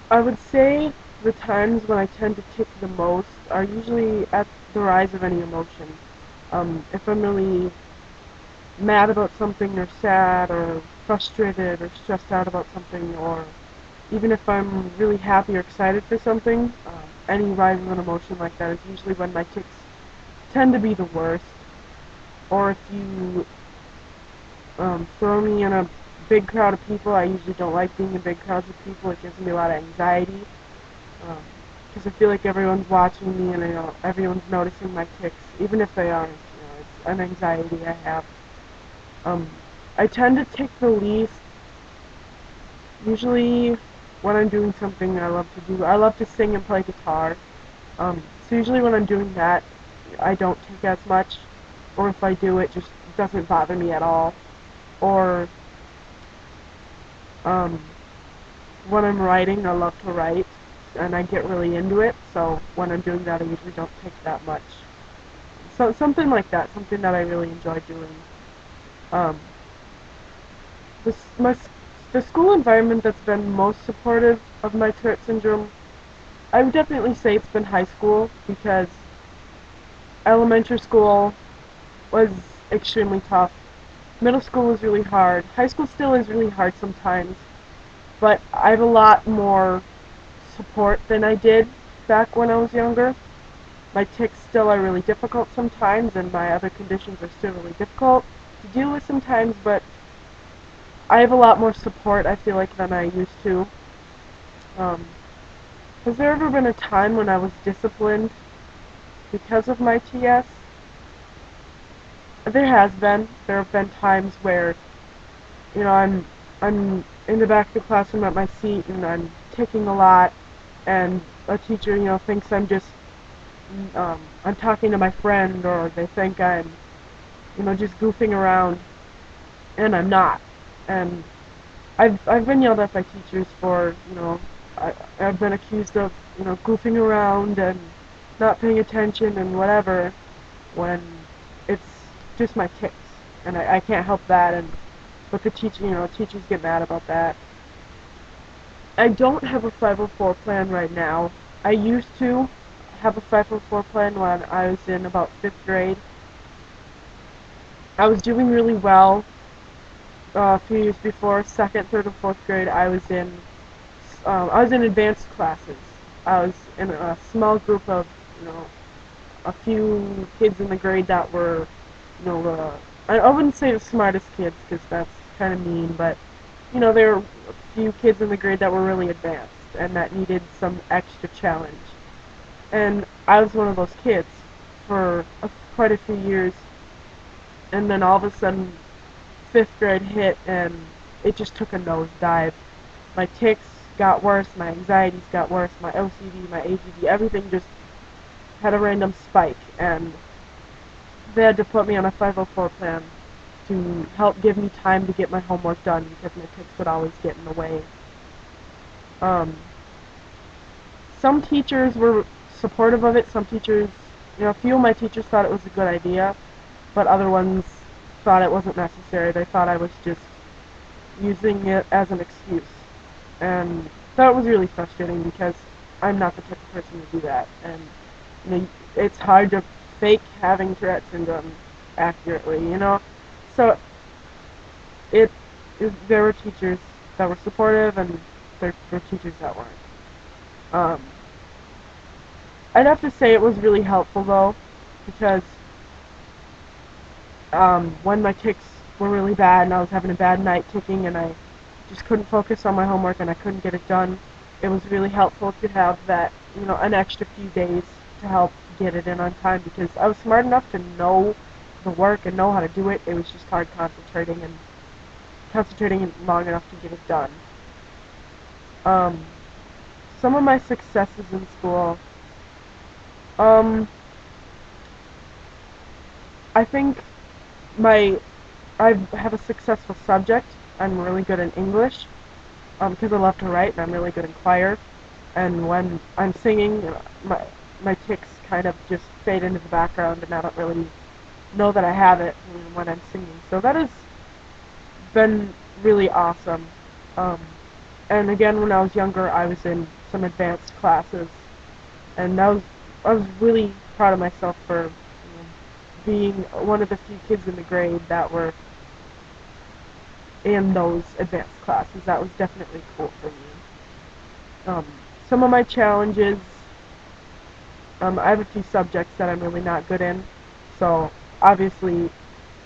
I would say the times when I tend to tick the most are usually at the rise of any emotion. If I'm really mad about something or sad or frustrated or stressed out about something, or even if I'm really happy or excited for something, any rise of an emotion like that is usually when my ticks tend to be the worst. Or if you throw me in a big crowd of people, I usually don't like being in big crowds of people. It gives me a lot of anxiety because I feel like everyone's watching me and everyone's noticing my ticks, even if they aren't. It's an anxiety I have. Um, I tend to tick the least usually when I'm doing something I love to do. I love to sing and play guitar. So usually when I'm doing that, I don't tick as much, or if I do, it just doesn't bother me at all. Or um, when I'm writing, I love to write, and I get really into it. So when I'm doing that, I usually don't tick that much. So something like that, something that I really enjoy doing. Um, the, my, the school environment that's been most supportive of my Tourette syndrome, I would definitely say it's been high school, because elementary school was extremely tough. Middle school was really hard. High school still is really hard sometimes, but I have a lot more support than I did back when I was younger. My tics still are really difficult sometimes, and my other conditions are still really difficult to deal with sometimes, but I have a lot more support, I feel like, than I used to. Has there ever been a time when I was disciplined because of my TS? There has been. There have been times where, I'm in the back of the classroom at my seat and I'm ticking a lot, and a teacher, thinks I'm talking to my friend, or they think I'm, just goofing around, and I'm not. And I've been yelled at by teachers for, I've been accused of, goofing around and not paying attention and whatever, when it's just my tics, and I can't help that. And but the teacher, teachers get mad about that. I don't have a 504 plan right now. I used to have a 504 plan when I was in about 5th grade. I was doing really well a few years before. 2nd, 3rd, and 4th grade, I was in advanced classes. I was in a small group of, a few kids in the grade that were, you know, I wouldn't say the smartest kids, because that's kind of mean, but, there were a few kids in the grade that were really advanced and that needed some extra challenge. And I was one of those kids for quite a few years, and then all of a sudden, 5th grade hit, and it just took a nosedive. My tics got worse, my anxieties got worse, my OCD, my ADD, everything just had a random spike, and they had to put me on a 504 plan to help give me time to get my homework done, because my tics would always get in the way. Um, some teachers were supportive of it. Some teachers, a few of my teachers thought it was a good idea, but other ones thought it wasn't necessary. They thought I was just using it as an excuse. And that was really frustrating, because I'm not the type of person to do that. And it's hard to fake having Tourette syndrome accurately, So it, there were teachers that were supportive, and there were teachers that weren't. Um, I'd have to say it was really helpful, though, because when my tics were really bad and I was having a bad night ticking and I just couldn't focus on my homework and I couldn't get it done, it was really helpful to have that, an extra few days to help get it in on time, because I was smart enough to know the work and know how to do it. It was just hard concentrating long enough to get it done. Um, some of my successes in school, um, I think my I have a successful subject. I'm really good in English, because I love to write, and I'm really good in choir. And when I'm singing, my tics kind of just fade into the background, and I don't really know that I have it when I'm singing. So that has been really awesome. Um, And again, when I was younger, I was in some advanced classes, and I was really proud of myself for being one of the few kids in the grade that were in those advanced classes. That was definitely cool for me. Um, some of my challenges, I have a few subjects that I'm really not good in, so obviously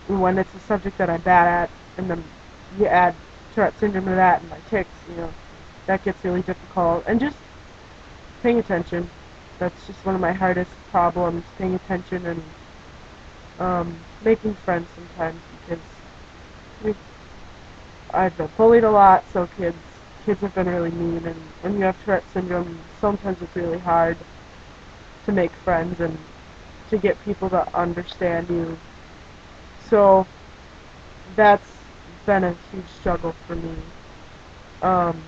when it's a subject that I'm bad at, and then you add Tourette Syndrome to that and my tics, that gets really difficult. And just paying attention. That's just one of my hardest problems, paying attention and making friends sometimes, because we, I've been bullied a lot, so kids have been really mean, and when you have Tourette Syndrome, sometimes it's really hard to make friends and to get people to understand you. So that's been a huge struggle for me. Um,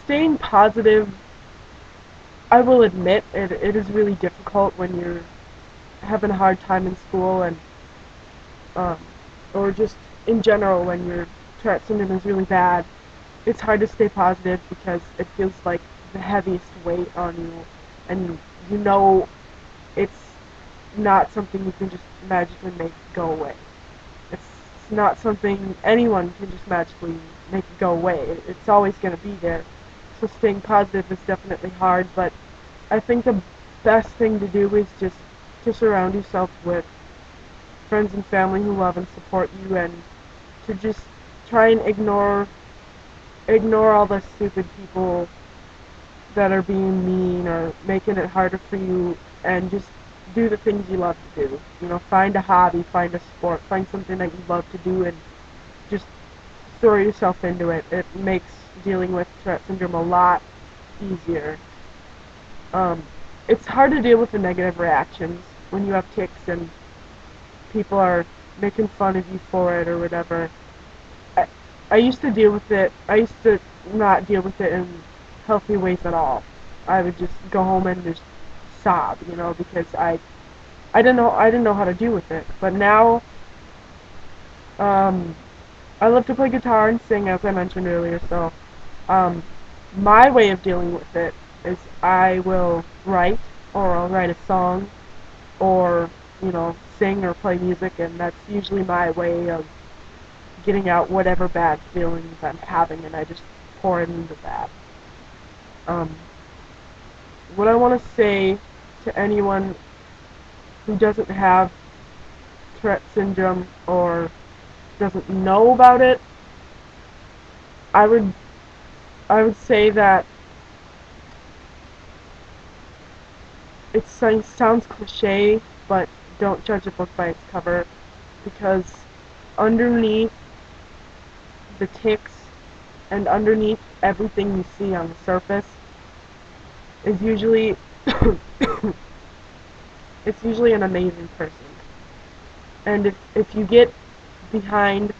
Staying positive, I will admit, it is really difficult when you're having a hard time in school, and um, or just in general when your Tourette syndrome is really bad. It's hard to stay positive because it feels like the heaviest weight on you, and you know it's not something you can just magically make go away. It's not something anyone can just magically make it go away. It's always going to be there. So staying positive is definitely hard, but I think the best thing to do is just to surround yourself with friends and family who love and support you, and to just try and ignore all the stupid people that are being mean or making it harder for you, and just do the things you love to do. Find a hobby, find a sport, find something that you love to do, and just throw yourself into it. It makes dealing with Tourette syndrome a lot easier. It's hard to deal with the negative reactions when you have tics and people are making fun of you for it or whatever. I used to deal with it. I used to not deal with it in healthy ways at all. I would just go home and just sob, because I didn't know how to deal with it. But now, um, I love to play guitar and sing, as I mentioned earlier. So, my way of dealing with it is I will write, or I'll write a song, or sing or play music, and that's usually my way of getting out whatever bad feelings I'm having, and I just pour it into that. Um, what I want to say to anyone who doesn't have Tourette syndrome or doesn't know about it, I would say that it sounds cliche, but don't judge a book by its cover, because underneath the tics and underneath everything you see on the surface is usually it's usually an amazing person. And if you get behind,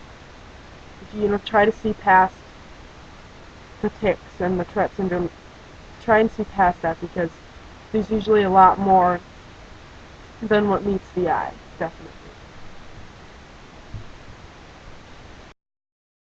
if you try to see past the tics and the Tourette syndrome, try and see past that, because there's usually a lot more than what meets the eye, definitely.